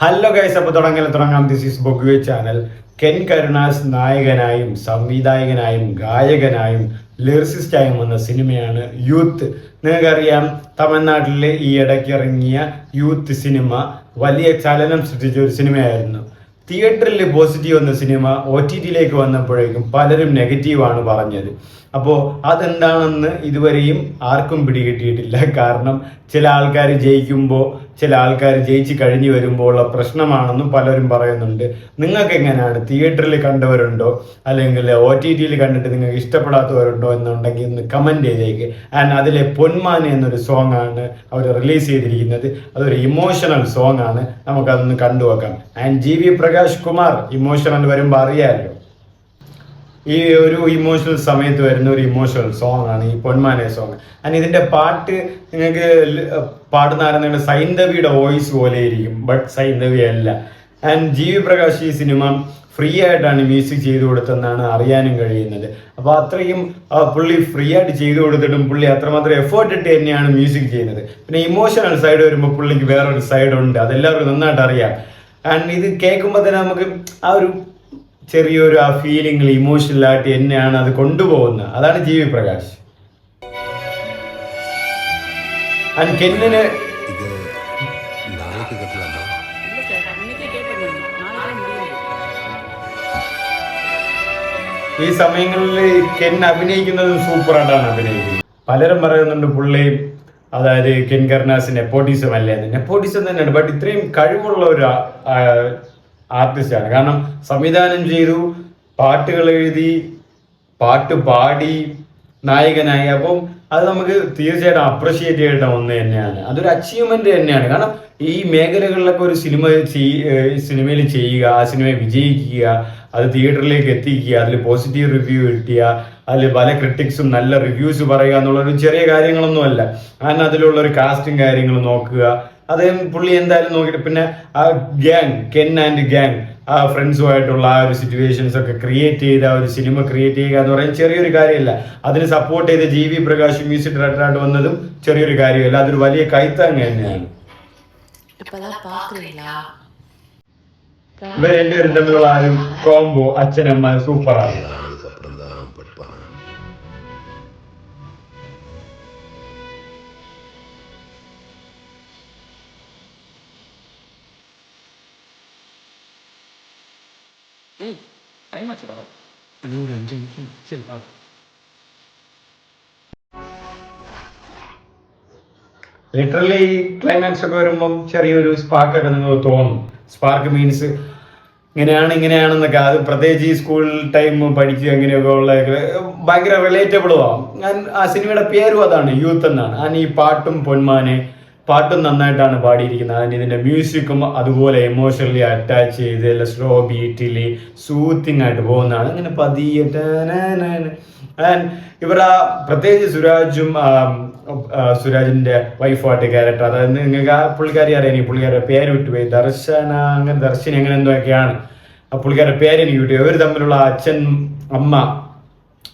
Hello guys, അപ്പോൾ തുടങ്ങാം. This is ബൊഗ്വേ ചാനൽ. കെൻ കരുണാസ് നായകനായും സംവിധായകനായും ഗായകനായും ലിറിസിസ്റ്റായും വന്ന സിനിമയാണ് യൂത്ത്. നിങ്ങൾക്കറിയാം, തമിഴ്നാട്ടിൽ ഈ ഇടയ്ക്ക് ഇറങ്ങിയ യൂത്ത് സിനിമ വലിയ ചലനം സൃഷ്ടിച്ച ഒരു സിനിമയായിരുന്നു. തിയേറ്ററിൽ പോസിറ്റീവ് വന്ന സിനിമ OTTയിലേക്ക് വന്നപ്പോഴേക്കും പലരും നെഗറ്റീവാണ് പറഞ്ഞത്. അപ്പോൾ അതെന്താണെന്ന് ഇതുവരെയും ആർക്കും പിടികിട്ടിയിട്ടില്ല. കാരണം ചില ആൾക്കാർ ജയിക്കുമ്പോൾ, ചില ആൾക്കാർ ജയിച്ച് കഴിഞ്ഞ് വരുമ്പോൾ ഉള്ള പ്രശ്നമാണെന്നും പലരും പറയുന്നുണ്ട്. നിങ്ങൾക്ക് എങ്ങനെയാണ്? തിയേറ്ററിൽ കണ്ടവരുണ്ടോ, അല്ലെങ്കിൽ OTTയിൽ കണ്ടിട്ട് നിങ്ങൾക്ക് ഇഷ്ടപ്പെടാത്തവരുണ്ടോ എന്നുണ്ടെങ്കിൽ ഒന്ന് കമൻറ്റ് ചെയ്തേക്ക്. ആൻഡ് അതിലെ പൊന്മാൻ എന്നൊരു സോങ് ആണ് അവർ റിലീസ് ചെയ്തിരിക്കുന്നത്. അതൊരു ഇമോഷണൽ സോങ് ആണ്. നമുക്കതൊന്ന് കണ്ടുവെക്കാം. And GV Prakash Kumar emotional വരുമ്പോൾ അറിയാമല്ലോ, ഈ ഒരു ഇമോഷണൽ സമയത്ത് വരുന്ന ഒരു ഇമോഷണൽ സോങ് ആണ് ഈ പൊന്മാനെ സോങ്. ആൻഡ് ഇതിന്റെ പാട്ട് നിങ്ങൾക്ക് പാടുന്ന ആരെന്നുള്ള സൈന്ധവിയുടെ വോയിസ് പോലെ ഇരിക്കും, ബട്ട് സൈന്ധവി അല്ല. ആൻഡ് GV പ്രകാശ് ഈ സിനിമ ഫ്രീ ആയിട്ടാണ് മ്യൂസിക് ചെയ്തു കൊടുത്തതെന്നാണ് അറിയാനും കഴിയുന്നത്. അപ്പോൾ അത്രയും പുള്ളി ഫ്രീ ആയിട്ട് ചെയ്തു കൊടുത്തിട്ടും പുള്ളി അത്രമാത്രം എഫേർട്ട് ഇട്ട് തന്നെയാണ് മ്യൂസിക് ചെയ്യുന്നത്. പിന്നെ ഇമോഷണൽ സൈഡ് വരുമ്പോൾ പുള്ളിക്ക് വേറൊരു സൈഡ് ഉണ്ട്, അതെല്ലാവർക്കും നന്നായിട്ട് അറിയാം. ആൻഡ് ഇത് കേൾക്കുമ്പോൾ തന്നെ നമുക്ക് ആ ഒരു ചെറിയൊരു ആ ഫീലിംഗ് ഇമോഷണലായിട്ട് തന്നെയാണ് അത് കൊണ്ടുപോകുന്നത്. അതാണ് GV പ്രകാശ്. ആൻഡ് കെന്നിന് ഈ സമയങ്ങളിൽ കെൻ അഭിനയിക്കുന്നതും സൂപ്പറായിട്ടാണ് അഭിനയിക്കുന്നത്. പലരും പറയുന്നുണ്ട് പുള്ളി, അതായത് കെൻ കരുണാസ് നെപ്പോട്ടിസം അല്ലേ എന്ന്. നെപ്പോട്ടിസം തന്നെയാണ്, ബട്ട് ഇത്രയും കഴിവുള്ള ഒരു ആർട്ടിസ്റ്റാണ്. കാരണം സംവിധാനം ചെയ്തു, പാട്ടുകൾ എഴുതി, പാട്ട് പാടി, നായകനായി. അപ്പം അത് നമുക്ക് തീർച്ചയായിട്ടും അപ്രിഷിയേറ്റ് ചെയ്യേണ്ട ഒന്ന് തന്നെയാണ്. അതൊരു അച്ചീവ്മെന്റ് തന്നെയാണ്. കാരണം ഈ മേഖലകളിലൊക്കെ ഒരു സിനിമയിൽ ചെയ്യുക, ആ സിനിമയെ വിജയിക്കുക, അത് തിയേറ്ററിലേക്ക് എത്തിക്കുക, അതിൽ പോസിറ്റീവ് റിവ്യൂ കിട്ടിയ, അതിൽ പല ക്രിട്ടിക്സും നല്ല റിവ്യൂസ് പറയുക എന്നുള്ളൊരു ചെറിയ കാര്യങ്ങളൊന്നുമല്ല. കാരണം അതിലുള്ളൊരു കാസ്റ്റിംഗ് കാര്യങ്ങൾ നോക്കുക, അത് പുള്ളി എന്തായാലും നോക്കിയിട്ട്, പിന്നെ ആ ഗ്യാങ്, കെൻ ആൻഡ് ഗ്യാങ്, ആ ഫ്രണ്ട്സുമായിട്ടുള്ള ആ ഒരു സിറ്റുവേഷൻസ് ഒക്കെ ക്രിയേറ്റ് ചെയ്ത ഒരു സിനിമ ക്രിയേറ്റ് ചെയ്യുക എന്ന് പറയുന്നത് ചെറിയൊരു കാര്യമല്ല. അതിന് സപ്പോർട്ട് ചെയ്ത് GV പ്രകാശ് മ്യൂസിക് ഡയറക്ടറായിട്ട് വന്നതും ചെറിയൊരു കാര്യമല്ല, അതൊരു വലിയ കൈത്താങ് തന്നെയാണ്. ഇവർ രണ്ടുപേരും തമ്മിലുള്ള ആ ഒരു കോംബോ, അച്ഛനമ്മ സൂപ്പറാണ്. ലിറ്ററലി ഈ ക്ലൈമാക്സ് ഒക്കെ വരുമ്പം ചെറിയൊരു സ്പാർക്ക് ഒക്കെ നിങ്ങൾക്ക് തോന്നും. സ്പാർക്ക് മീൻസ് ഇങ്ങനെയാണെന്നൊക്കെ. അത് പ്രത്യേകിച്ച് ഈ സ്കൂൾ ടൈം പഠിച്ച് അങ്ങനെയൊക്കെ ഉള്ള ഭയങ്കര റിലേറ്റബിളും ആവും. ഞാൻ ആ സിനിമയുടെ പേരും അതാണ്, യൂത്ത് എന്നാണ്. ഞാൻ ഈ പാട്ടും പൊന്മാനെ പാട്ടും നന്നായിട്ടാണ് പാടിയിരിക്കുന്നത്. അതിന് ഇതിൻ്റെ മ്യൂസിക്കും അതുപോലെ എമോഷണലി അറ്റാച്ച് ചെയ്ത് നല്ല സ്ലോ ബീറ്റിൽ സൂത്തിങ് ആയിട്ട് പോകുന്നതാണ്. ഇങ്ങനെ പതിയെ ആൻഡ് ഇവർ പ്രത്യേകിച്ച് സുരാജിന്റെ വൈഫായിട്ട് ക്യാരക്ടർ, അതായത് നിങ്ങൾക്ക് ആ പുള്ളിക്കാരി അറിയാം, പുള്ളിക്കാരുടെ പേര് വിട്ടുപോയി, ദർശിനി അങ്ങനെ എന്തൊക്കെയാണ് ആ പുള്ളിക്കാരുടെ പേര് എനിക്ക് വിട്ടുപോയി. അവർ തമ്മിലുള്ള അച്ഛൻ അമ്മ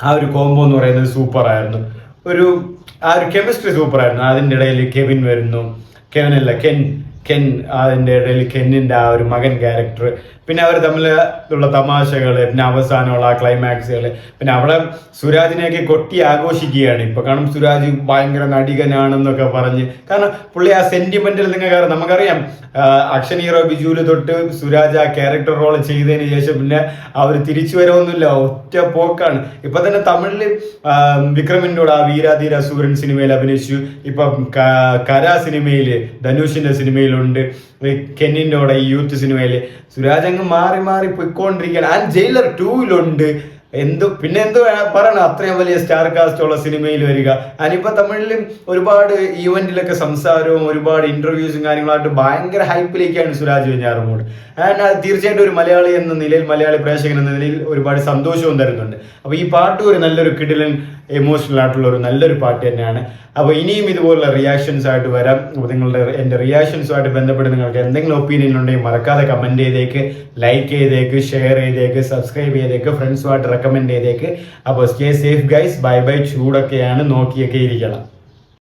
ആ ഒരു കോംബോ എന്ന് പറയുന്നത് സൂപ്പറായിരുന്നു. ആ ഒരു കെമിസ്ട്രി സൂപ്പറായിരുന്നു. അതിൻ്റെ ഇടയിൽ കെവിൻ വരുന്നു, കെൻ അതിൻ്റെ ഇടയിൽ കെന്നിൻ്റെ ആ ഒരു മകൻ ക്യാരക്ടർ, പിന്നെ അവർ തമ്മിലുള്ള തമാശകൾ, പിന്നെ അവസാനമുള്ള ആ ക്ലൈമാക്സുകൾ, പിന്നെ അവിടെ സുരാജിനെയൊക്കെ കൊട്ടി ആഘോഷിക്കുകയാണ് ഇപ്പൊ. കാരണം സുരാജ് ഭയങ്കര നടികനാണെന്നൊക്കെ പറഞ്ഞ്, കാരണം പുള്ളി ആ സെന്റിമെന്റിൽ നമുക്കറിയാം, ആക്ഷൻ ഹീറോ ബിജുവിൽ തൊട്ട് സുരാജ് ആ ക്യാരക്ടർ റോൾ ചെയ്തതിന് ശേഷം പിന്നെ അവർ തിരിച്ചു വരവൊന്നുമില്ല, ഒറ്റ പോക്കാണ്. ഇപ്പൊ തന്നെ തമിഴില് വിക്രമിൻ്റെ കൂടെ ആ വീരാധീര സൂര്യൻ സിനിമയിൽ അഭിനയിച്ചു. ഇപ്പൊ കര സിനിമയില്, ധനുഷിന്റെ സിനിമയിലുണ്ട്, കെന്നിന്റെ കൂടെ ഈ യൂത്ത് സിനിമയില് സുരാജ് അങ്ങ് മാറി പോയിക്കൊണ്ടിരിക്കുകയാണ്. ആൻഡ് ജയിലർ 2-ലുണ്ട്. പിന്നെ എന്ത് പറയണം, അത്രയും വലിയ സ്റ്റാർ കാസ്റ്റ് ഉള്ള സിനിമയിൽ വരിക. അതിനിപ്പോ തമിഴിലും ഒരുപാട് ഈവന്റിലൊക്കെ സംസാരവും ഒരുപാട് ഇന്റർവ്യൂസും കാര്യങ്ങളായിട്ട് ഭയങ്കര ഹൈപ്പിലേക്കാണ് സുരാജ് വെഞ്ഞാറമൂട്. ആൻഡ് അത് തീർച്ചയായിട്ടും ഒരു മലയാളി എന്ന നിലയിൽ, മലയാളി പ്രേക്ഷകൻ എന്ന നിലയിൽ ഒരുപാട് സന്തോഷവും തരുന്നുണ്ട്. അപ്പൊ ഈ പാട്ട് ഒരു നല്ലൊരു കിടിലൻ എമോഷണൽ ആയിട്ടുള്ള ഒരു നല്ലൊരു പാട്ട് തന്നെയാണ്. അപ്പോൾ ഇനിയും ഇതുപോലുള്ള റിയാക്ഷൻസ് ആയിട്ട് വരാം. അപ്പോൾ എൻ്റെ റിയാക്ഷൻസുമായിട്ട് ബന്ധപ്പെട്ട് നിങ്ങൾക്ക് എന്തെങ്കിലും ഒപ്പീനിയൻ ഉണ്ടെങ്കിൽ മറക്കാതെ കമൻറ്റ് ചെയ്തേക്ക്, ലൈക്ക് ചെയ്തേക്ക്, ഷെയർ ചെയ്തേക്ക്, സബ്സ്ക്രൈബ് ചെയ്തേക്ക്, ഫ്രണ്ട്സുമായിട്ട് റെക്കമെൻഡ് ചെയ്തേക്ക്. അപ്പോൾ സ്റ്റേ സേഫ് ഗൈസ്, ബൈ. ചൂടൊക്കെയാണ്, നോക്കിയൊക്കെ ഇരിക്കണം.